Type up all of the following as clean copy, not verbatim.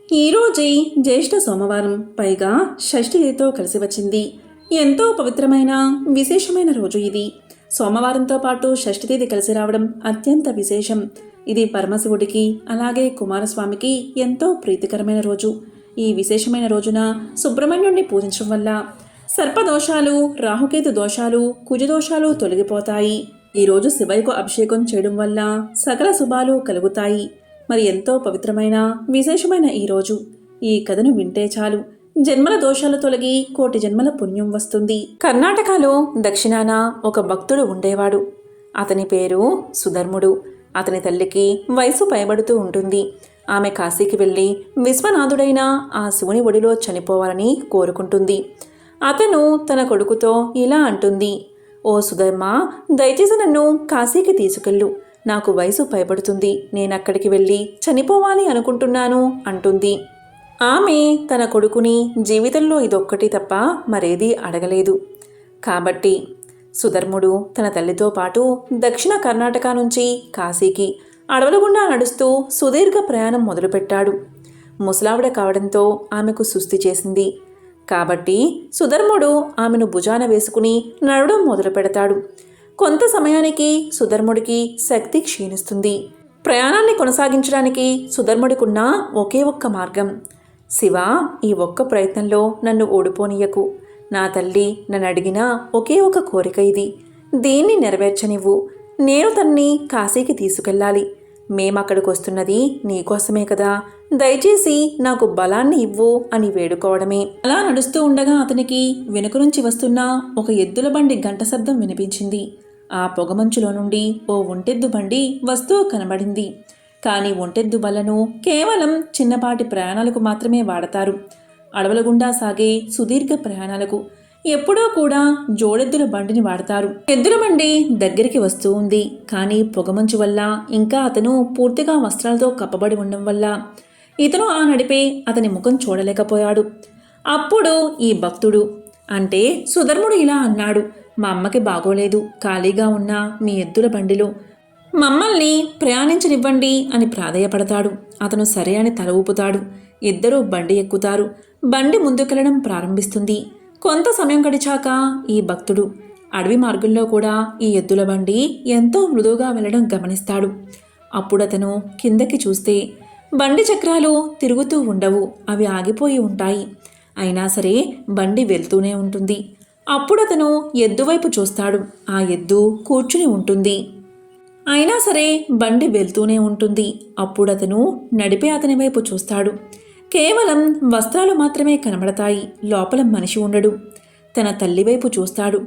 ఈరోజే జ్యేష్ఠ సోమవారం, పైగా షష్ఠి తిథితో కలిసి వచ్చింది. ఎంతో పవిత్రమైన విశేషమైన రోజు ఇది. సోమవారంతో పాటు షష్ఠి తిథి కలిసి రావడం అత్యంత విశేషం. ఇది పరమశివుడికి అలాగే కుమారస్వామికి ఎంతో ప్రీతికరమైన రోజు. ఈ విశేషమైన రోజున సుబ్రహ్మణ్యుడిని పూజించడం వల్ల సర్పదోషాలు, రాహుకేతు దోషాలు, కుజదోషాలు తొలగిపోతాయి. ఈరోజు శివయ్యకు అభిషేకం చేయడం వల్ల సకల శుభాలు కలుగుతాయి. మరి ఎంతో పవిత్రమైన విశేషమైన ఈరోజు ఈ కథను వింటే చాలు జన్మల దోషాలు తొలగి కోటి జన్మల పుణ్యం వస్తుంది. కర్ణాటకలో దక్షిణాన ఒక భక్తుడు ఉండేవాడు. అతని పేరు సుధర్ముడు. అతని తల్లికి వయసు పైబడుతూ ఉంటుంది. ఆమె కాశీకి వెళ్ళి విశ్వనాథుడైన ఆ శివుని ఒడిలో చనిపోవాలని కోరుకుంటుంది. అతను తన కొడుకుతో ఇలా అంటుంది, ఓ సుధర్మ, దయచేసి నన్ను కాశీకి తీసుకెళ్ళు. నాకు వయసు పైబడుతుంది. నేనక్కడికి వెళ్ళి చనిపోవాలి అనుకుంటున్నాను అంటుంది. ఆమె తన కొడుకుని జీవితంలో ఇదొక్కటి తప్ప మరేదీ అడగలేదు. కాబట్టి సుధర్ముడు తన తల్లితో పాటు దక్షిణ కర్ణాటక నుంచి కాశీకి అడవుల గుండా నడుస్తూ సుదీర్ఘ ప్రయాణం మొదలుపెట్టాడు. ముసలావిడ కావడంతో ఆమెకు సుస్థి చేసింది. కాబట్టి సుధర్ముడు ఆమెను భుజాన వేసుకుని నడవడం మొదలు పెడతాడు. కొంత సమయానికి సుధర్ముడికి శక్తి క్షీణిస్తుంది. ప్రయాణాన్ని కొనసాగించడానికి సుధర్ముడికున్న ఒకే ఒక్క మార్గం, శివ, ఈ ఒక్క ప్రయత్నంలో నన్ను ఓడిపోనీయకు. నా తల్లి నన్ను అడిగిన ఒకే ఒక కోరిక ఇది. దీన్ని నెరవేర్చనివ్వు. నేను తన్ని కాశీకి తీసుకెళ్ళాలి. మేమక్కడికి వస్తున్నది నీకోసమే కదా. దయచేసి నాకు బలాన్ని ఇవ్వు అని వేడుకోవడమే. అలా నడుస్తూ ఉండగా అతనికి వెనుక నుంచి వస్తున్న ఒక ఎద్దుల బండి గంట శబ్దం వినిపించింది. ఆ పొగమంచులో నుండి ఓ ఒంటెద్దు బండి వస్తూ కనబడింది. కానీ ఒంటెద్దు బలను కేవలం చిన్నపాటి ప్రయాణాలకు మాత్రమే వాడతారు. అడవుల గుండా సాగే సుదీర్ఘ ప్రయాణాలకు ఎప్పుడో కూడా జోడెద్దుల బండిని వాడతారు. ఎద్దుల బండి దగ్గరికి వస్తూ ఉంది. కానీ పొగమంచు వల్ల ఇంకా అతను పూర్తిగా వస్త్రాలతో కప్పబడి ఉండడం వల్ల ఇతను ఆ నడిపే అతని ముఖం చూడలేకపోయాడు. అప్పుడు ఈ భక్తుడు అంటే సుధర్ముడు ఇలా అన్నాడు, మా అమ్మకి బాగోలేదు. ఖాళీగా ఉన్న మీ ఎద్దుల బండిలో మమ్మల్ని ప్రయాణించనివ్వండి అని ప్రాధేయపడతాడు. అతను సరే అని తల ఊపుతాడు. ఇద్దరూ బండి ఎక్కుతారు. బండి ముందుకెళ్లడం ప్రారంభిస్తుంది. కొంత సమయం గడిచాక ఈ భక్తుడు అడవి మార్గంలో కూడా ఈ ఎద్దుల బండి ఎంతో మృదువుగా వెళ్లడం గమనిస్తాడు. అప్పుడు అతను కిందకి చూస్తే బండి చక్రాలు తిరుగుతూ ఉండవు, అవి ఆగిపోయి ఉంటాయి. అయినా సరే బండి వెళ్తూనే ఉంటుంది. అప్పుడు అతను ఎద్దు వైపు చూస్తాడు. ఆ ఎద్దు కూర్చుని ఉంటుంది. అయినా సరే బండి వెళ్తూనే ఉంటుంది. అప్పుడు అతను నడిపే అతని వైపు చూస్తాడు. కేవలం వస్త్రాలు మాత్రమే కనబడతాయి. లోపల మనిషి ఉండడు. తన తల్లి వైపు చూస్తాడు.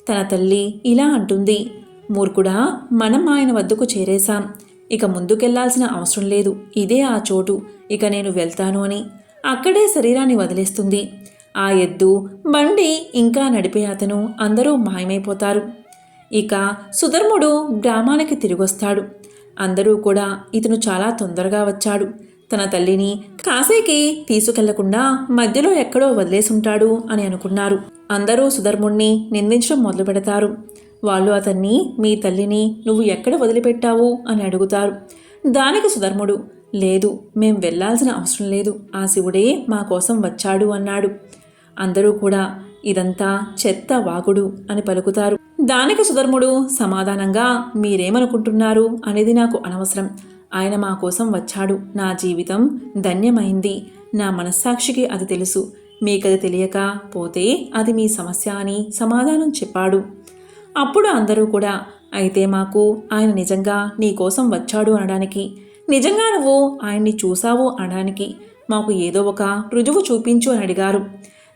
తన తల్లి ఇలా అంటుంది, మూర్ఖుడా, మనం ఆయన వద్దకు చేరేశాం. ఇక ముందుకెళ్లాల్సిన అవసరం లేదు. ఇదే ఆ చోటు. ఇక నేను వెళ్తాను అని అక్కడే శరీరాన్ని వదిలేస్తుంది. ఆ ఎద్దు, బండి, ఇంకా నడిపే అతను అందరూ మాయమైపోతారు. ఇక సుధర్ముడు గ్రామానికి తిరిగొస్తాడు. అందరూ కూడా ఇతను చాలా తొందరగా వచ్చాడు. తన తల్లిని కాశీకి తీసుకెళ్లకుండా మధ్యలో ఎక్కడో వదిలేసుంటాడు అని అనుకున్నారు. అందరూ సుధర్ముణ్ణి నిందించడం మొదలు పెడతారు. వాళ్ళు అతన్ని, మీ తల్లిని నువ్వు ఎక్కడ వదిలిపెట్టావు అని అడుగుతారు. దానికి సుధర్ముడు, లేదు, మేం వెళ్లాల్సిన అవసరం లేదు. ఆ శివుడే మా కోసం వచ్చాడు అన్నాడు. అందరూ కూడా ఇదంతా చెత్త వాగుడు అని పలుకుతారు. దానికి సుధర్ముడు సమాధానంగా, మీరేమనుకుంటున్నారు అనేది నాకు అనవసరం. ఆయన మా కోసం వచ్చాడు. నా జీవితం ధన్యమైంది. నా మనస్సాక్షికి అది తెలుసు. మీకది తెలియక పోతే అది మీ సమస్య అని సమాధానం చెప్పాడు. అప్పుడు అందరూ కూడా, అయితే మాకు ఆయన నిజంగా నీ కోసం వచ్చాడు అనడానికి, నిజంగా నువ్వు ఆయన్ని చూసావు అనడానికి మాకు ఏదో ఒక రుజువు చూపించు అని అడిగారు.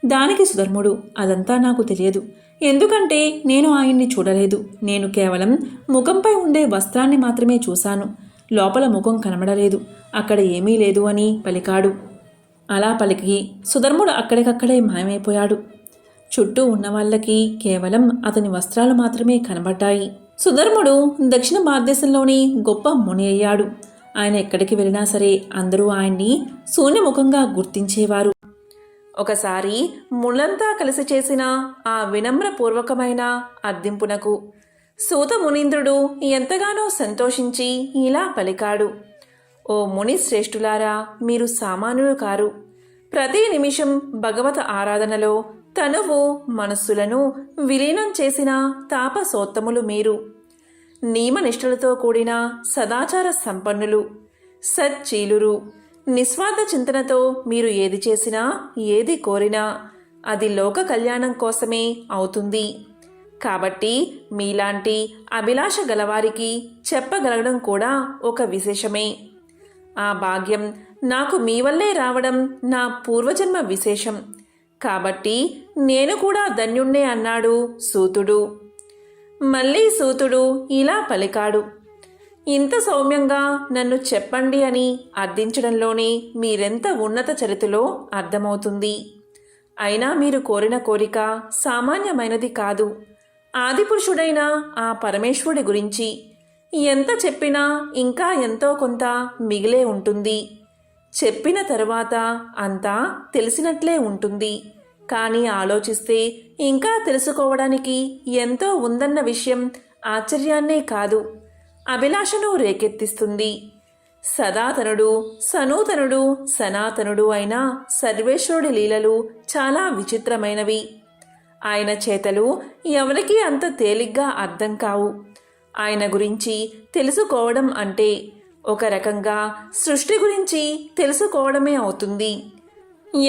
దానికి సుధర్ముడు, అదంతా నాకు తెలియదు. ఎందుకంటే నేను ఆయన్ని చూడలేదు. నేను కేవలం ముఖంపై ఉండే వస్త్రాన్ని మాత్రమే చూశాను. లోపల ముఖం కనబడలేదు. అక్కడ ఏమీ లేదు అని పలికాడు. అలా పలికి సుధర్ముడు అక్కడికక్కడే మాయమైపోయాడు. చుట్టూ ఉన్న వాళ్ళకి కేవలం అతని వస్త్రాలు మాత్రమే కనబడ్డాయి. సుధర్ముడు దక్షిణ భారతదేశంలోని గొప్ప ముని అయ్యాడు. ఆయన ఎక్కడికి వెళ్ళినా సరే అందరూ ఆయన్ని శూన్యముఖంగా గుర్తించేవారు. ఒకసారి ముళ్ళంతా కలిసి చేసిన ఆ వినమ్రపూర్వకమైన అర్థింపునకు సూత మునీంద్రుడు ఎంతగానో సంతోషించి ఇలా పలికాడు, ఓ ముని శ్రేష్ఠులారా, మీరు సామాన్యులు కారు. ప్రతి నిమిషం భగవత ఆరాధనలో తనువు మనస్సులను విలీనం చేసిన తాపసోత్తములు మీరు. నియమనిష్టలతో కూడిన సదాచార సంపన్నులు, సచ్చీలురు. నిస్వార్థ చింతనతో మీరు ఏది చేసినా, ఏది కోరినా అది లోక కళ్యాణం కోసమే అవుతుంది. కాబట్టి మీలాంటి అభిలాష గలవారికి చెప్పగలగడం కూడా ఒక విశేషమే. ఆ భాగ్యం నాకు మీ వల్లే రావడం నా పూర్వజన్మ విశేషం. కాబట్టి నేను కూడా ధన్యుణ్ణే అన్నాడు సూతుడు. మళ్ళీ సూతుడు ఇలా పలికాడు, ఇంత సౌమ్యంగా నన్ను చెప్పండి అని అర్థించడంలోనే మీరెంత ఉన్నత చరిత్రలో అర్థమవుతుంది. అయినా మీరు కోరిన కోరిక సామాన్యమైనది కాదు. ఆదిపురుషుడైన ఆ పరమేశ్వరుడి గురించి ఎంత చెప్పినా ఇంకా ఎంతో కొంత మిగిలే ఉంటుంది. చెప్పిన తరువాత అంతా తెలిసినట్లే ఉంటుంది. కానీ ఆలోచిస్తే ఇంకా తెలుసుకోవడానికి ఎంతో ఉందన్న విషయం ఆశ్చర్యాన్నే కాదు, అభిలాషను రేకెత్తిస్తుంది. సదాతనుడు, సనూతనుడు, సనాతనుడు అయిన సర్వేశ్వరుడి లీలలు చాలా విచిత్రమైనవి. ఆయన చేతలు ఎవరికీ అంత తేలిగ్గా అర్థం కావు. ఆయన గురించి తెలుసుకోవడం అంటే ఒక రకంగా సృష్టి గురించి తెలుసుకోవడమే అవుతుంది.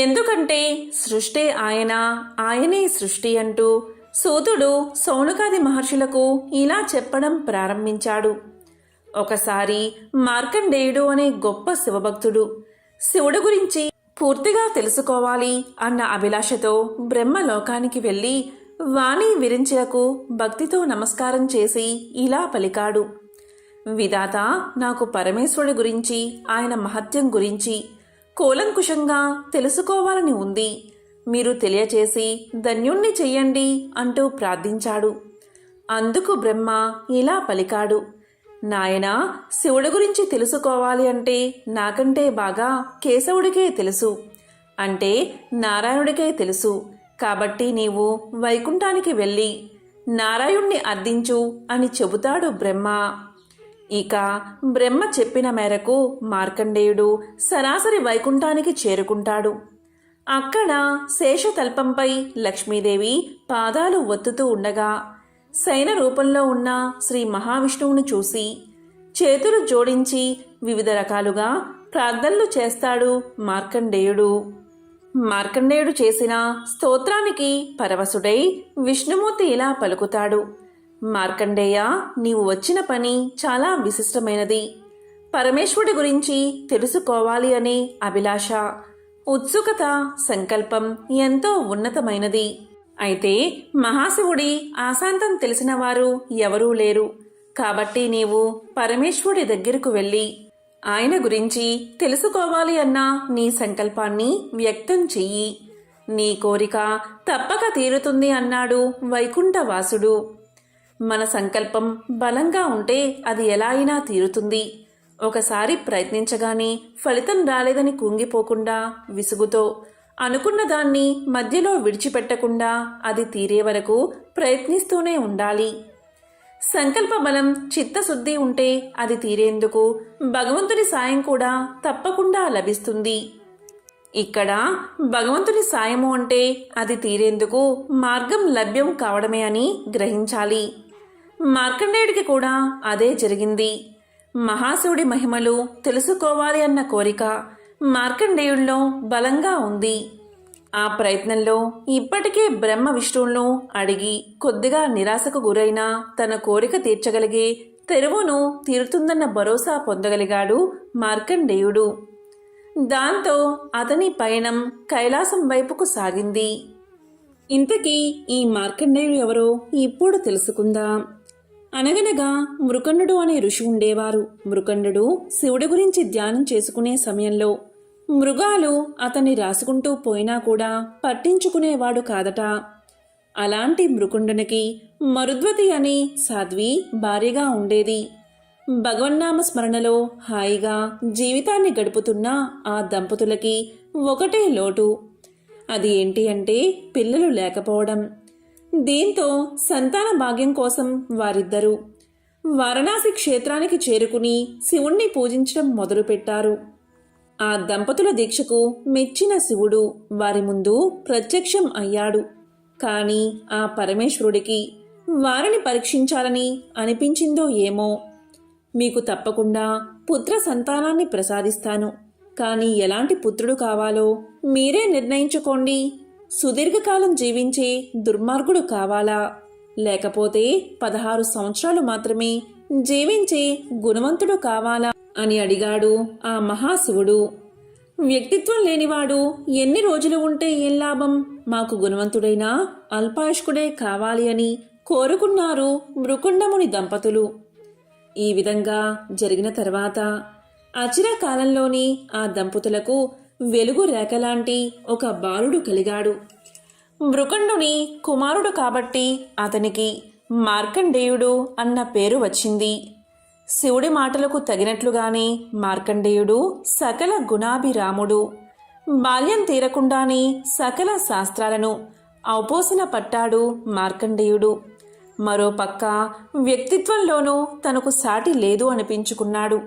ఎందుకంటే సృష్టే ఆయన, ఆయనే సృష్టి అంటూ సూతుడు సౌనకాది మహర్షులకు ఇలా చెప్పడం ప్రారంభించాడు. ఒకసారి మార్కండేయుడు అనే గొప్ప శివభక్తుడు శివుడు గురించి పూర్తిగా తెలుసుకోవాలి అన్న అభిలాషతో బ్రహ్మలోకానికి వెళ్ళి వాణి విరించకు భక్తితో నమస్కారం చేసి ఇలా పలికాడు, విధాత, నాకు పరమేశ్వరుడి గురించి, ఆయన మహత్యం గురించి కూలంకుషంగా తెలుసుకోవాలని ఉంది. మీరు తెలియచేసి ధన్యుణ్ణి చెయ్యండి అంటూ ప్రార్థించాడు. అందుకు బ్రహ్మ ఇలా పలికాడు, నాయనా, శివుడి గురించి తెలుసుకోవాలి అంటే నాకంటే బాగా కేశవుడికే తెలుసు, అంటే నారాయణుడికే తెలుసు. కాబట్టి నీవు వైకుంఠానికి వెళ్ళి నారాయణ్ణి అర్థించు అని చెబుతాడు బ్రహ్మ. ఇక బ్రహ్మ చెప్పిన మేరకు మార్కండేయుడు సరాసరి వైకుంఠానికి చేరుకుంటాడు. అక్కడ శేషతల్పంపై లక్ష్మీదేవి పాదాలు ఒత్తుతూ ఉండగా శయన రూపంలో ఉన్న శ్రీ మహావిష్ణువును చూసి చేతులు జోడించి వివిధ రకాలుగా ప్రార్థనలు చేస్తాడు మార్కండేయుడు. మార్కండేయుడు చేసిన స్తోత్రానికి పరవశుడై విష్ణుమూర్తి ఇలా పలుకుతాడు, మార్కండేయ, నీవు వచ్చిన పని చాలా విశిష్టమైనది. పరమేశ్వరుడి గురించి తెలుసుకోవాలి అనే అభిలాష, ఉత్సుకత, సంకల్పం ఎంతో ఉన్నతమైనది. అయితే మహాశివుడి ఆశాంతం తెలిసిన వారు ఎవరూ లేరు. కాబట్టి నీవు పరమేశ్వరుడి దగ్గరకు వెళ్ళి ఆయన గురించి తెలుసుకోవాలి అన్న నీ సంకల్పాన్ని వ్యక్తం చెయ్యి. నీ కోరిక తప్పక తీరుతుంది అన్నాడు వైకుంఠవాసుడు. మన సంకల్పం బలంగా ఉంటే అది ఎలా అయినా తీరుతుంది. ఒకసారి ప్రయత్నించగానే ఫలితం రాలేదని కుంగిపోకుండా విసుగుతో అనుకున్న దాన్ని మధ్యలో విడిచిపెట్టకుండా అది తీరే వరకు ప్రయత్నిస్తూనే ఉండాలి. సంకల్ప బలం, చిత్తశుద్ధి ఉంటే అది తీరేందుకు భగవంతుని సాయం కూడా తప్పకుండా లభిస్తుంది. ఇక్కడ భగవంతుని సాయము అంటే అది తీరేందుకు మార్గం లభ్యం కావడమే అని గ్రహించాలి. మార్కండేయుడికి కూడా అదే జరిగింది. మహాశివుడి మహిమలు తెలుసుకోవాలి అన్న కోరిక మార్కండేయుడిలో బలంగా ఉంది. ఆ ప్రయత్నంలో ఇప్పటికే బ్రహ్మ విష్ణువులను అడిగి కొద్దిగా నిరాశకు గురైన తన కోరిక తీర్చగలిగే తెరువును తీరుతుందన్న భరోసా పొందగలిగాడు మార్కండేయుడు. దాంతో అతని పయనం కైలాసం వైపుకు సాగింది. ఇంతకీ ఈ మార్కండేయుడు ఎవరో ఇప్పుడు తెలుసుకుందాం. అనగనగా మృకండు అనే ఋషి ఉండేవారు. మృకండు శివుడి గురించి ధ్యానం చేసుకునే సమయంలో మృగాలు అతన్ని రాసుకుంటూ పోయినా కూడా పట్టించుకునేవాడు కాదట. అలాంటి మృకుండునికి మరుద్వతి అనే సాధ్వి భార్యగా ఉండేది. భగవన్నామ స్మరణలో హాయిగా జీవితాన్ని గడుపుతున్న ఆ దంపతులకి ఒకటే లోటు. అది ఏంటి అంటే పిల్లలు లేకపోవడం. దీంతో సంతాన భాగ్యం కోసం వారిద్దరూ వారణాసి క్షేత్రానికి చేరుకుని శివుణ్ణి పూజించడం మొదలుపెట్టారు. ఆ దంపతుల దీక్షకు మెచ్చిన శివుడు వారి ముందు ప్రత్యక్షం అయ్యాడు. కాని ఆ పరమేశ్వరుడికి వారిని పరీక్షించాలని అనిపించిందో ఏమో. మీకు తప్పకుండా పుత్ర సంతానాన్ని ప్రసాదిస్తాను. కానీ ఎలాంటి పుత్రుడు కావాలో మీరే నిర్ణయించుకోండి. సుదీర్ఘకాలం జీవించే దుర్మార్గుడు కావాలా, లేకపోతే 16 సంవత్సరాలు మాత్రమే జీవించే గుణవంతుడు కావాలా అని అడిగాడు ఆ మహాశివుడు. వ్యక్తిత్వం లేనివాడు ఎన్ని రోజులు ఉంటే ఏం లాభం? మాకు గుణవంతుడైన అల్పాయుష్కుడే కావాలి అని కోరుకున్నారు మృకుండముని దంపతులు. ఈ విధంగా జరిగిన తర్వాత అచిర కాలంలోని ఆ దంపతులకు వెలుగు రేఖలాంటి ఒక బాలుడు కలిగాడు. మృకుండుని కుమారుడు కాబట్టి అతనికి మార్కండేయుడు అన్న పేరు వచ్చింది. శివుడి మాటలకు తగినట్లుగానే మార్కండేయుడు సకల గుణాభిరాముడు. బాల్యం తీరకుండానే సకల శాస్త్రాలను ఔపోసన పట్టాడు మార్కండేయుడు. మరోపక్క వ్యక్తిత్వంలోనూ తనకు సాటి లేదు అనిపించుకున్నాడు.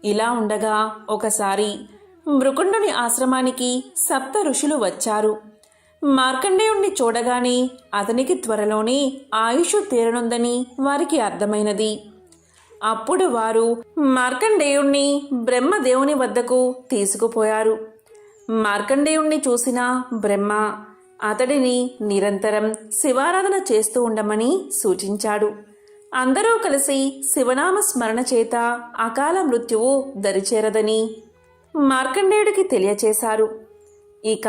ఇలా ఉండగా ఒకసారి మృకుండుని ఆశ్రమానికి 7 ఋషులు వచ్చారు. మార్కండేయుణ్ణి చూడగానే అతనికి త్వరలోనే ఆయుష్ తీరనుందని వారికి అర్థమైనది. అప్పుడు వారు మార్కండేయుణ్ణి బ్రహ్మదేవుని వద్దకు తీసుకుపోయారు. మార్కండేయుణ్ణి చూసిన బ్రహ్మ అతడిని నిరంతరం శివారాధన చేస్తూ ఉండమని సూచించాడు. అందరూ కలిసి శివనామ స్మరణ చేత అకాల మృత్యువు దరిచేరదని మార్కండేయుడికి తెలియచేశారు. ఇక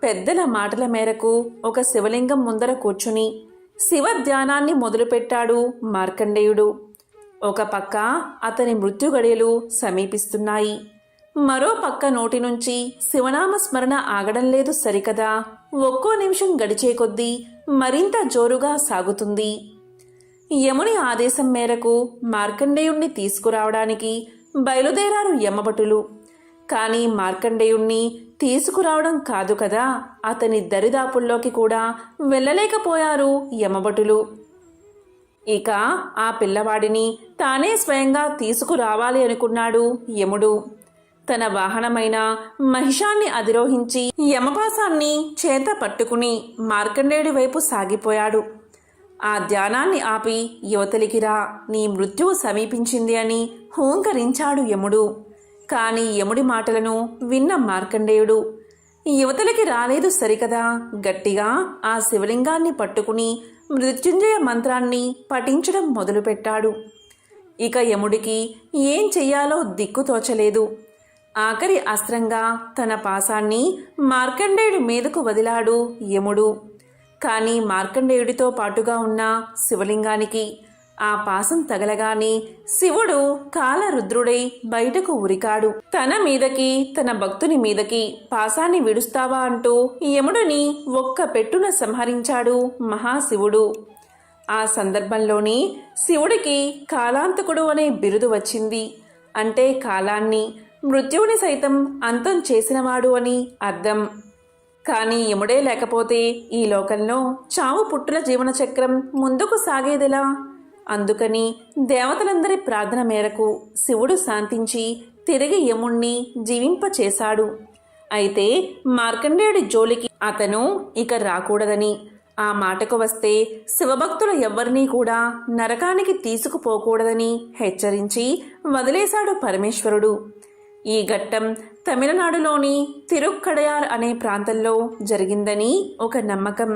పెద్దల మాటల మేరకు ఒక శివలింగం ముందర కూర్చుని శివ ధ్యానాన్ని మొదలుపెట్టాడు మార్కండేయుడు. ఒక పక్క అతని మృత్యు గడియలు సమీపిస్తున్నాయి. మరో పక్క నోటి నుంచి శివనామ స్మరణ ఆగడం లేదు సరికదా. ఒక్కో నిమిషం గడిచే కొద్దీ మరింత జోరుగా సాగుతుంది. యముని ఆదేశం మేరకు మార్కండేయుణ్ణి తీసుకురావడానికి బయలుదేరారు యమభటులు. కానీ మార్కండేయుణ్ణి తీసుకురావడం కాదు కదా, అతని దరిదాపుల్లోకి కూడా వెళ్ళలేకపోయారు యమభటులు. ఇక ఆ పిల్లవాడిని తానే స్వయంగా తీసుకురావాలి అనుకున్నాడు యముడు. తన వాహనమైన మహిషాన్ని అధిరోహించి యమపాసాన్ని చేత పట్టుకుని మార్కండేయుడి వైపు సాగిపోయాడు. ఆ ధ్యానాన్ని ఆపి యువతలికి రా, నీ మృత్యువు సమీపించింది అని హూంకరించాడు యముడు. కాని యముడి మాటలను విన్న మార్కండేయుడు యువతలికి రాలేదు సరికదా, గట్టిగా ఆ శివలింగాన్ని పట్టుకుని మృత్యుంజయ మంత్రాన్ని పఠించడం మొదలుపెట్టాడు. ఇక యముడికి ఏం చెయ్యాలో దిక్కుతోచలేదు. ఆఖరి అస్త్రంగా తన పాసాన్ని మార్కండేయుడి మీదకు వదిలాడు యముడు. కాని మార్కండేయుడితో పాటుగా ఉన్న శివలింగానికి ఆ పాసం తగలగానే శివుడు కాలరుద్రుడై బయటకు ఉరికాడు. తన మీదకి తన భక్తుని మీదకి పాసాన్ని విడుస్తావా అంటూ యముడిని ఒక్క పెట్టున సంహరించాడు మహాశివుడు. ఆ సందర్భంలోనే శివుడికి కాలాంతకుడు అనే బిరుదు వచ్చింది. అంటే కాలాన్ని, మృత్యువుని సైతం అంతం చేసినవాడు అని అర్థం. కానీ యముడే లేకపోతే ఈ లోకంలో చావు పుట్టుల జీవన చక్రం ముందుకు సాగేదెలా? అందుకని దేవతలందరి ప్రార్థన మేరకు శివుడు శాంతించి తిరిగి యముణ్ణి జీవింపచేశాడు. అయితే మార్కండేయుడి జోలికి అతను ఇక రాకూడదని, ఆ మాటకు వస్తే శివభక్తుల ఎవ్వరినీ కూడా నరకానికి తీసుకుపోకూడదని హెచ్చరించి వదిలేశాడు పరమేశ్వరుడు. ఈ ఘట్టం తమిళనాడులోని తిరుక్కడయార్ అనే ప్రాంతంలో జరిగిందని ఒక నమ్మకం.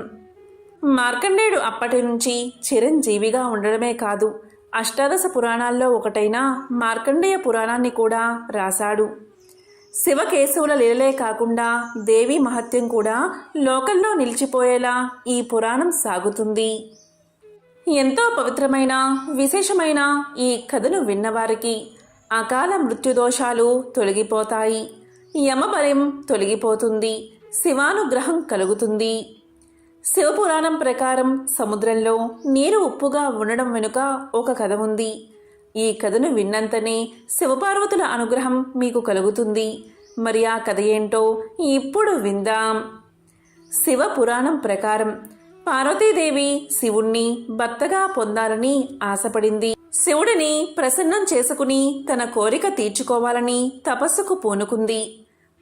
మార్కండేయుడు అప్పటి నుంచి చిరంజీవిగా ఉండడమే కాదు, అష్టాదశ పురాణాల్లో ఒకటైన మార్కండేయ పురాణాన్ని కూడా రాశాడు. శివకేశవుల లీలలే కాకుండా దేవి మహత్యం కూడా లోకంలో నిలిచిపోయేలా ఈ పురాణం సాగుతుంది. ఎంతో పవిత్రమైన విశేషమైన ఈ కథను విన్నవారికి అకాల మృత్యుదోషాలు తొలగిపోతాయి, యమబలం తొలగిపోతుంది, శివానుగ్రహం కలుగుతుంది. శివపురాణం ప్రకారం సముద్రంలో నీరు ఉప్పుగా ఉండడం వెనుక ఒక కథ ఉంది. ఈ కథను విన్నంతనే శివపార్వతుల అనుగ్రహం మీకు కలుగుతుంది. మరి ఆ కథ ఏంటో ఇప్పుడు విందాం. శివపురాణం ప్రకారం పార్వతీదేవి శివుణ్ణి భర్తగా పొందాలని ఆశపడింది. శివుడిని ప్రసన్నం చేసుకుని తన కోరిక తీర్చుకోవాలని తపస్సుకు పూనుకుంది.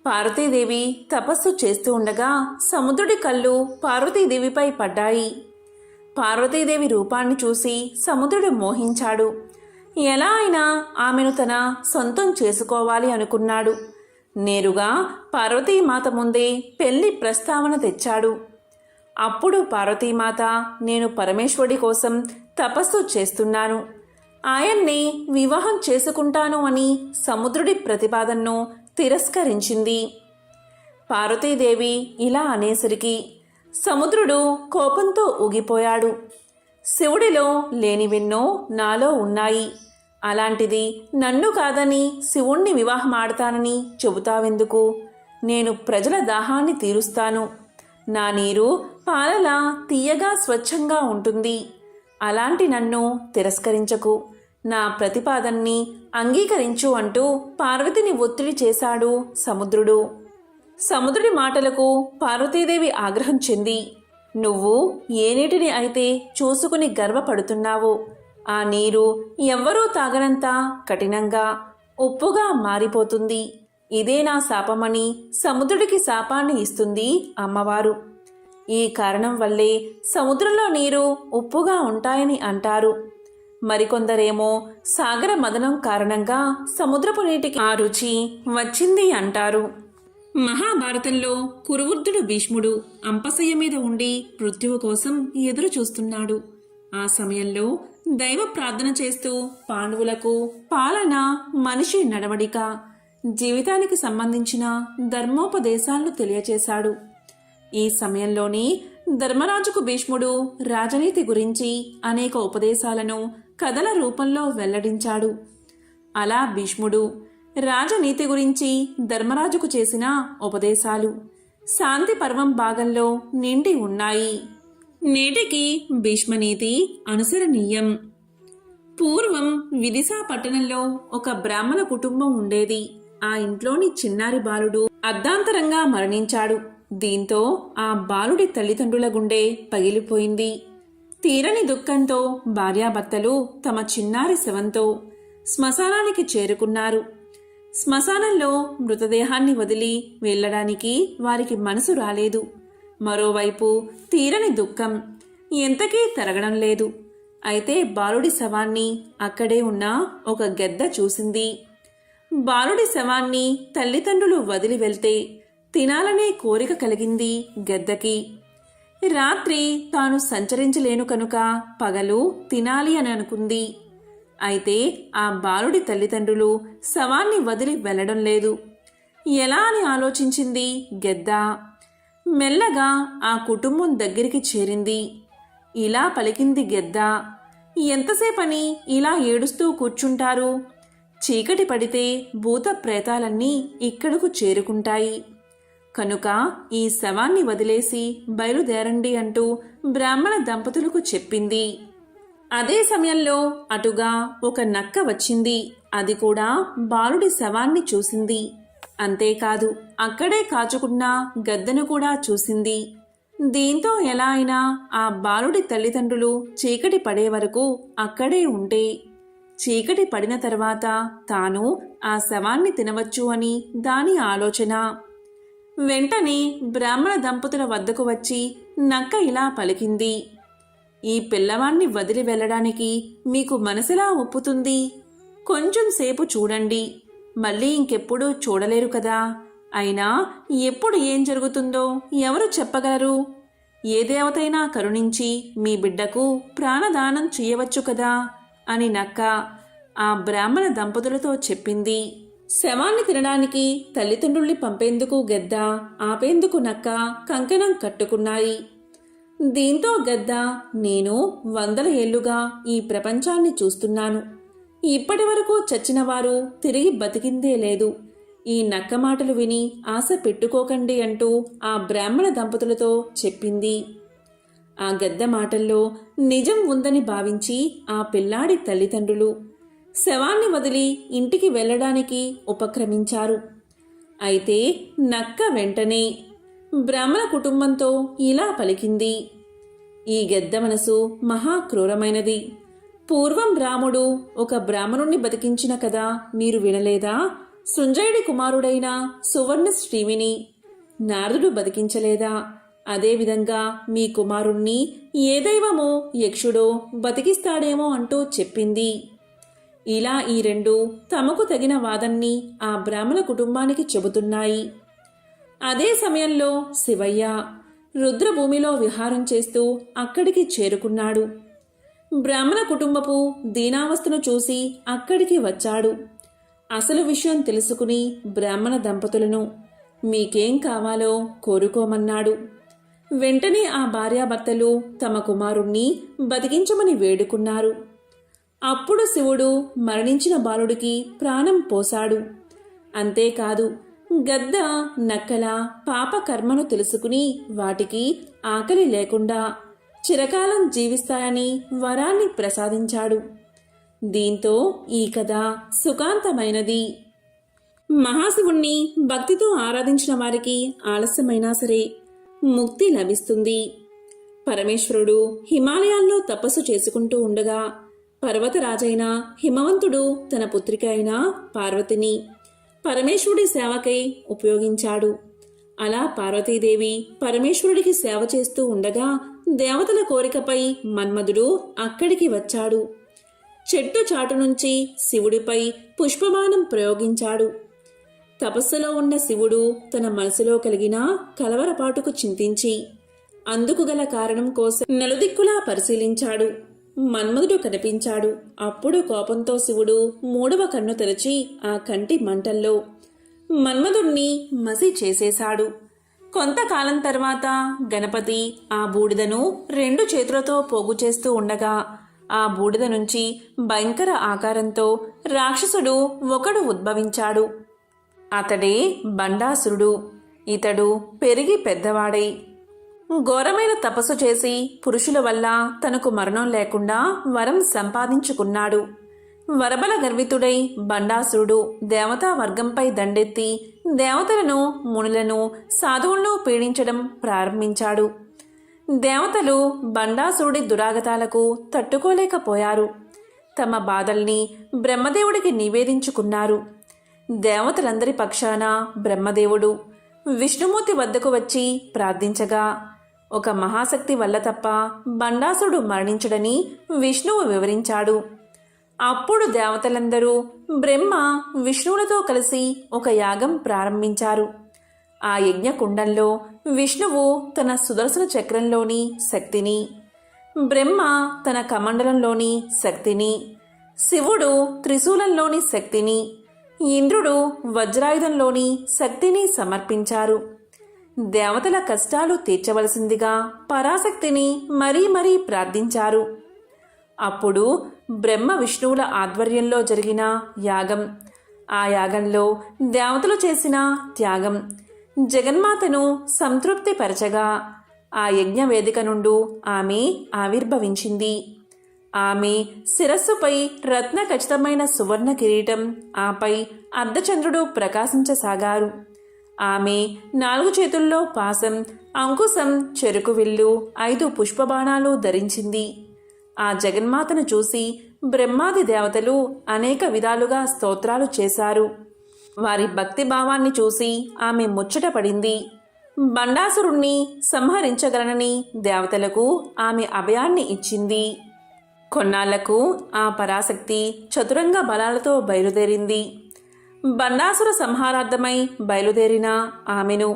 పార్వతీదేవి తపస్సు చేస్తూ ఉండగా సముద్రుడి కళ్ళు పార్వతీదేవిపై పడ్డాయి. పార్వతీదేవి రూపాన్ని చూసి సముద్రుడు మోహించాడు. ఎలా అయినా ఆమెను తన సొంతం చేసుకోవాలి అనుకున్నాడు. నేరుగా పార్వతీమాత ముందే పెళ్లి ప్రస్తావన తెచ్చాడు. అప్పుడు పార్వతీమాత, నేను పరమేశ్వరుడి కోసం తపస్సు చేస్తున్నాను, ఆయన్ని వివాహం చేసుకుంటాను అని సముద్రుడి ప్రతిపాదనను తిరస్కరించింది. పార్వతీదేవి ఇలా అనేసరికి సముద్రుడు కోపంతో ఊగిపోయాడు. శివుడిలో లేనివెన్నో నాలో ఉన్నాయి, అలాంటిది నన్ను కాదని శివుణ్ణి వివాహమాడతానని చెబుతావెందుకు? నేను ప్రజల దాహాన్ని తీరుస్తాను. నా నీరు పాలలా తీయగా స్వచ్ఛంగా ఉంటుంది. అలాంటి నన్ను తిరస్కరించకు, నా ప్రతిపాదన్ని అంగీకరించు అంటూ పార్వతిని ఒత్తిడి చేశాడు సముద్రుడు. సముద్రుడి మాటలకు పార్వతీదేవి ఆగ్రహం చెంది, నువ్వు ఏ నీటిని అయితే చూసుకుని గర్వపడుతున్నావో ఆ నీరు ఎవ్వరూ తాగనంత కఠినంగా ఉప్పుగా మారిపోతుంది. ఇదే నా శాపమని సముద్రుడికి శాపాన్ని ఇస్తుంది అమ్మవారు. ఈ కారణం వల్లే సముద్రంలో నీరు ఉప్పుగా ఉంటాయని అంటారు. మరికొందరేమో సాగర మదనం కారణంగా సముద్రపు నీటికి ఆ రుచి వచ్చింది అంటారు. మహాభారతంలో కురువృద్ధుడు భీష్ముడు అంపశయ్య మీద ఉండి మృత్యువు కోసం ఎదురు చూస్తున్నాడు. ఆ సమయంలో దైవ ప్రార్థన చేస్తూ పాండవులకు పాలన, మనిషి నడవడిక, జీవితానికి సంబంధించిన ధర్మోపదేశాలను తెలియచేశాడు. ఈ సమయంలోనే ధర్మరాజుకు భీష్ముడు రాజనీతి గురించి అనేక ఉపదేశాలను కథల రూపంలో వెల్లడించాడు. అలా భీష్ముడు రాజనీతి గురించి ధర్మరాజుకు చేసిన ఉపదేశాలు శాంతి పర్వం భాగంలో నిండి ఉన్నాయి. నేటికి భీష్మనీతి అనుసరణీయం. పూర్వం విదిశా పట్టణంలో ఒక బ్రాహ్మణ కుటుంబం ఉండేది. ఆ ఇంట్లోని చిన్నారి బాలుడు అర్ధాంతరంగా మరణించాడు. దీంతో ఆ బాలుడి తల్లిదండ్రుల గుండె పగిలిపోయింది. తీరని దుఃఖంతో భార్యాభర్తలు తమ చిన్నారి శవంతో శ్మశానానికి చేరుకున్నారు. శ్మశానంలో మృతదేహాన్ని వదిలి వెళ్లడానికి వారికి మనసు రాలేదు. మరోవైపు తీరని దుఃఖం ఎంతకీ తరగడం లేదు. అయితే బాలుడి శవాన్ని అక్కడే ఉన్న ఒక గెద్ద చూసింది. బాలుడి శవాన్ని తల్లిదండ్రులు వదిలి వెళ్తే తినాలనే కోరిక కలిగింది గెద్దకి. రాత్రి తాను సంచరించలేను కనుక పగలు తినాలి అని అనుకుంది. అయితే ఆ బాలుడి తల్లిదండ్రులు శవాన్ని వదిలి వెళ్లడం లేదు. ఎలా అని ఆలోచించింది గెద్ద. మెల్లగా ఆ కుటుంబం దగ్గరికి చేరింది. ఇలా పలికింది గెద్ద, ఎంతసేపని ఇలా ఏడుస్తూ కూర్చుంటారు? చీకటి పడితే భూత ప్రేతాలన్నీ ఇక్కడకు చేరుకుంటాయి. కనుక ఈ శవాన్ని వదిలేసి బయలుదేరండి అంటూ బ్రాహ్మణ దంపతులకు చెప్పింది. అదే సమయంలో అటుగా ఒక నక్క వచ్చింది. అది కూడా బాలుడి శవాన్ని చూసింది. అంతేకాదు అక్కడే కాచుకున్న గద్దను కూడా చూసింది. దీంతో ఎలా అయినా ఆ బాలుడి తల్లిదండ్రులు చీకటి పడే వరకు అక్కడే ఉంటే చీకటి పడిన తర్వాత తాను ఆ శవాన్ని తినవచ్చు అని దాని ఆలోచన. వెంటనే బ్రాహ్మణ దంపతుల వద్దకు వచ్చి నక్క ఇలా పలికింది, ఈ పిల్లవాణ్ణి వదిలి వెళ్ళడానికి మీకు మనసులా ఒప్పుతుంది? కొంచెం సేపు చూడండి, మళ్ళీ ఇంకెప్పుడు చూడలేరు కదా. అయినా ఎప్పుడు ఏం జరుగుతుందో ఎవరు చెప్పగలరు? ఏ దేవతైనా కరుణించి మీ బిడ్డకు ప్రాణదానం చేయవచ్చు కదా అని నక్క ఆ బ్రాహ్మణ దంపతులతో చెప్పింది. శవాన్ని తినడానికి తల్లిదండ్రుల్ని పంపేందుకు గెద్ద, ఆపేందుకు నక్క కంకణం కట్టుకున్నాయి. దీంతో గెద్ద, నేను 100 ఏళ్లుగా ఈ ప్రపంచాన్ని చూస్తున్నాను. ఇప్పటి వరకు చచ్చిన వారు తిరిగి బతికిందే లేదు. ఈ నక్క మాటలు విని ఆశ పెట్టుకోకండి అంటూ ఆ బ్రాహ్మణ దంపతులతో చెప్పింది. ఆ గెద్ద మాటల్లో నిజం ఉందని భావించి ఆ పిల్లాడి తల్లిదండ్రులు శవాన్ని వదిలి ఇంటికి వెళ్ళడానికి ఉపక్రమించారు. అయితే నక్క వెంటనే బ్రాహ్మణ కుటుంబంతో ఇలా పలికింది, ఈ గెద్ద మనసు మహా క్రూరమైనది. పూర్వం రాముడు ఒక బ్రాహ్మణుణ్ణి బతికించిన కథ మీరు వినలేదా? సుంజయుడి కుమారుడైన సువర్ణ శ్రీవిని నారదుడు బతికించలేదా? అదేవిధంగా మీ కుమారుణ్ణి ఏ దైవమో యక్షుడో బతికిస్తాడేమో అంటూ చెప్పింది. ఇలా ఈ రెండు తమకు తగిన వాదన్ని ఆ బ్రాహ్మణ కుటుంబానికి చెబుతున్నాయి. అదే సమయంలో శివయ్య రుద్రభూమిలో విహారం చేస్తూ అక్కడికి చేరుకున్నాడు. బ్రాహ్మణ కుటుంబపు దీనావస్థను చూసి అక్కడికి వచ్చాడు. అసలు విషయం తెలుసుకుని బ్రాహ్మణ దంపతులను మీకేం కావాలో కోరుకోమన్నాడు. వెంటనే ఆ భార్యాభర్తలు తమ కుమారుణ్ణి బతికించమని వేడుకున్నారు. అప్పుడు శివుడు మరణించిన బాలుడికి ప్రాణం పోశాడు. అంతేకాదు, గద్ద నక్కల పాప కర్మను తెలుసుకుని వాటికి ఆకలి లేకుండా చిరకాలం జీవిస్తాయని వరాన్ని ప్రసాదించాడు. దీంతో ఈ కథ సుఖాంతమైనది. మహాశివుణ్ణి భక్తితో ఆరాధించిన వారికి ఆలస్యమైనా సరే ముక్తి లభిస్తుంది. పరమేశ్వరుడు హిమాలయాల్లో తపస్సు చేసుకుంటూ ఉండగా పర్వతరాజైన హిమవంతుడు తన పుత్రిక అయిన పార్వతిని పరమేశ్వరుడి సేవకై ఉపయోగించాడు. అలా పార్వతీదేవి పరమేశ్వరుడికి సేవ చేస్తూ ఉండగా దేవతల కోరికపై మన్మధుడు అక్కడికి వచ్చాడు. చెట్టు చాటు నుంచి శివుడిపై పుష్పబాణం ప్రయోగించాడు. తపస్సులో ఉన్న శివుడు తన మనసులో కలిగిన కలవరపాటుకు చింతించి అందుకు గల కారణం కోసం నలుదిక్కులా పరిశీలించాడు. మన్మధుడు కనిపించాడు. అప్పుడు కోపంతో శివుడు మూడవ కన్ను తెరచి ఆ కంటి మంటల్లో మన్మధుణ్ణి మసి చేసేశాడు. కొంతకాలం తర్వాత గణపతి ఆ బూడిదను 2 చేతులతో పోగు చేస్తూ ఉండగా ఆ బూడిద నుంచి భయంకర ఆకారంతో రాక్షసుడు ఒకడు ఉద్భవించాడు. అతడే బండాసురుడు. ఇతడు పెరిగి పెద్దవాడై ఘోరమైన తపస్సు చేసి పురుషుల వల్ల తనకు మరణం లేకుండా వరం సంపాదించుకున్నాడు. వరబల గర్వితుడై బండాసురుడు దేవతా వర్గంపై దండెత్తి దేవతలను, మునులను, సాధువులను పీడించడం ప్రారంభించాడు. దేవతలు బండాసురుడి దురాగతాలకు తట్టుకోలేకపోయారు. తమ బాధల్ని బ్రహ్మదేవుడికి నివేదించుకున్నారు. దేవతలందరి పక్షాన బ్రహ్మదేవుడు విష్ణుమూర్తి వద్దకు వచ్చి ప్రార్థించగా ఒక మహాశక్తి వల్ల తప్ప బండాసురుడు మరణించడని విష్ణువు వివరించాడు. అప్పుడు దేవతలందరూ బ్రహ్మ విష్ణువులతో కలిసి ఒక యాగం ప్రారంభించారు. ఆ యజ్ఞకుండంలో విష్ణువు తన సుదర్శన చక్రంలోని శక్తిని, బ్రహ్మ తన కమండలంలోని శక్తిని, శివుడు త్రిశూలంలోని శక్తిని, ఇంద్రుడు వజ్రాయుధంలోని శక్తిని సమర్పించారు. దేవతల కష్టాలు తీర్చవలసిందిగా పరాశక్తిని మరీ మరీ ప్రార్థించారు. అప్పుడు బ్రహ్మ విష్ణువుల ఆధ్వర్యంలో జరిగిన యాగం, ఆ యాగంలో దేవతలు చేసిన త్యాగం జగన్మాతను సంతృప్తిపరచగా ఆ యజ్ఞ వేదిక నుండి ఆమె ఆవిర్భవించింది. ఆమె శిరస్సుపై రత్న ఖచ్చితమైన సువర్ణ కిరీటం, ఆపై అర్ధచంద్రుడు ప్రకాశించసాగారు. ఆమె 4 చేతుల్లో పాసం, అంకుశం, చెరుకు విల్లు, 5 పుష్పబాణాలు ధరించింది. ఆ జగన్మాతను చూసి బ్రహ్మాది దేవతలు అనేక విధాలుగా స్తోత్రాలు చేశారు. వారి భక్తి భావాన్ని చూసి ఆమె ముచ్చటపడింది. బండాసురుణ్ణి సంహరించగలనని దేవతలకు ఆమె అభయాన్ని ఇచ్చింది. కొన్నాళ్లకు ఆ పరాశక్తి చతురంగ బలాలతో బయలుదేరింది. బండాసుర సంహారార్థమై బయలుదేరిన ఆమెను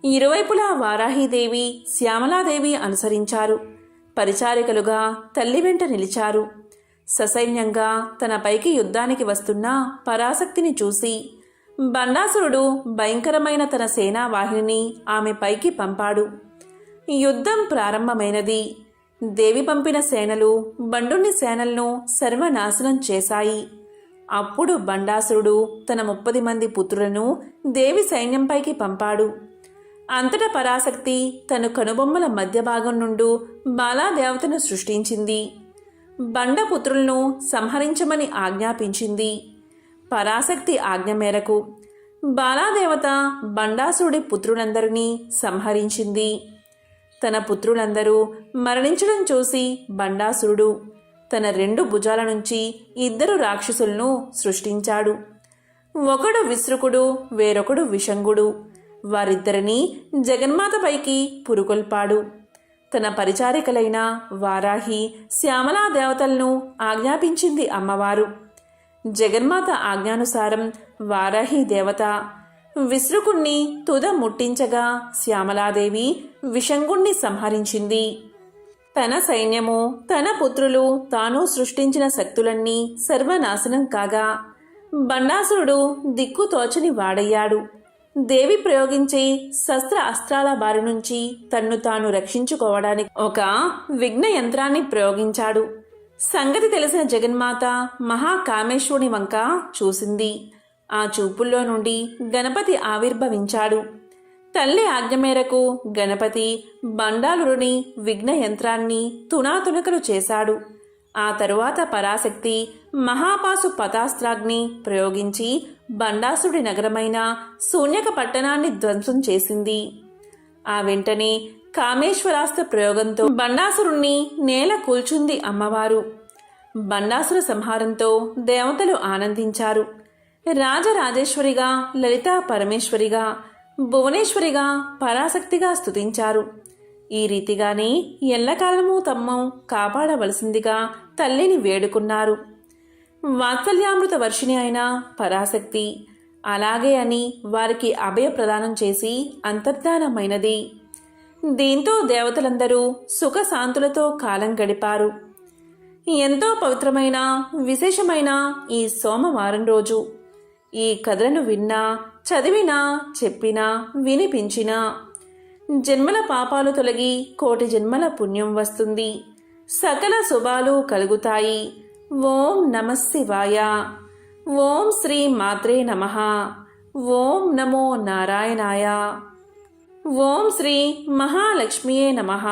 ఇరువైపులా వారాహీదేవి, శ్యామలాదేవి అనుసరించారు. పరిచారికలుగా తల్లి వెంట నిలిచారు. ససైన్యంగా తన పైకి యుద్ధానికి వస్తున్న పరాశక్తిని చూసి బండాసురుడు భయంకరమైన తన సేనావాహినిని ఆమె పైకి పంపాడు. యుద్ధం ప్రారంభమైనది. దేవి పంపిన సేనలు బండుని సేనలను సర్వనాశనం చేశాయి. అప్పుడు బండాసురుడు తన 30 మంది పుత్రులను దేవి సైన్యంపైకి పంపాడు. అంతటా పరాశక్తి తన కనుబొమ్మల మధ్య భాగం నుండి బాలాదేవతను సృష్టించింది. బండపుత్రులను సంహరించమని ఆజ్ఞాపించింది. పరాశక్తి ఆజ్ఞ మేరకు బాలాదేవత బండాసురుడి పుత్రులందరినీ సంహరించింది. తన పుత్రులందరూ మరణించడం చూసి బండాసురుడు తన 2 భుజాల నుంచి 2 రాక్షసులను సృష్టించాడు. ఒకడు విశ్రుకుడు, వేరొకడు విషంగుడు. వారిద్దరినీ జగన్మాతపైకి పురుకొల్పాడు. తన పరిచారికలైన వారాహి, శ్యామలా దేవతలను ఆజ్ఞాపించింది అమ్మవారు. జగన్మాత ఆజ్ఞానుసారం వారాహి దేవత విశ్రుకుణ్ణి తుద ముట్టించగా శ్యామలాదేవి విషంగుణ్ణి సంహరించింది. తన సైన్యము, తన పుత్రులు, తాను సృష్టించిన శక్తులన్నీ సర్వనాశనం కాగా బండాసురుడు దిక్కుతోచని వాడయ్యాడు. దేవి ప్రయోగించే శస్త్ర అస్త్రాల బారి నుంచి తన్ను తాను రక్షించుకోవడానికి ఒక విఘ్న యంత్రాన్ని ప్రయోగించాడు. సంగతి తెలిసిన జగన్మాత మహాకామేశ్వరుని వంక చూసింది. ఆ చూపుల్లో నుండి గణపతి ఆవిర్భవించాడు. తల్లి ఆజ్ఞ మేరకు గణపతి బండాలురుని విఘ్న యంత్రాన్ని తునాతునకలు చేశాడు. ఆ తరువాత పరాశక్తి మహాపాసు పతాస్త్రాగ్ని ప్రయోగించి బండాసుడి నగరమైన శూన్యక పట్టణాన్ని ధ్వంసం చేసింది. ఆ వెంటనే కామేశ్వరాస్త్ర ప్రయోగంతో బండాసురుణ్ణి నేల కూల్చుంది అమ్మవారు. బండాసుర సంహారంతో దేవతలు ఆనందించారు. రాజరాజేశ్వరిగా, లలితా పరమేశ్వరిగా, భువనేశ్వరిగా, పరాశక్తిగా స్తుతించారు. ఈ రీతిగానే ఎల్లకాలము తమ్ము కాపాడవలసిందిగా తల్లిని వేడుకున్నారు. వాత్సల్యామృత వర్షిణి అయిన పరాశక్తి అలాగే అని వారికి అభయ ప్రదానం చేసి అంతర్ధానమైనది. దీంతో దేవతలందరూ సుఖశాంతులతో కాలం గడిపారు. ఎంతో పవిత్రమైన విశేషమైన ఈ సోమవారం రోజు ఈ కథలను విన్నా, చదివినా, చెప్పినా, వినిపించినా జన్మల పాపాలు తొలగి 1,000,000 జన్మల పుణ్యం వస్తుంది. సకల శుభాలు కలుగుతాయి. ఓం నమః శివాయ. ఓం శ్రీ మాత్రే నమః. ఓం నమో నారాయణాయ. ఓం శ్రీ మహాలక్ష్మియే నమః.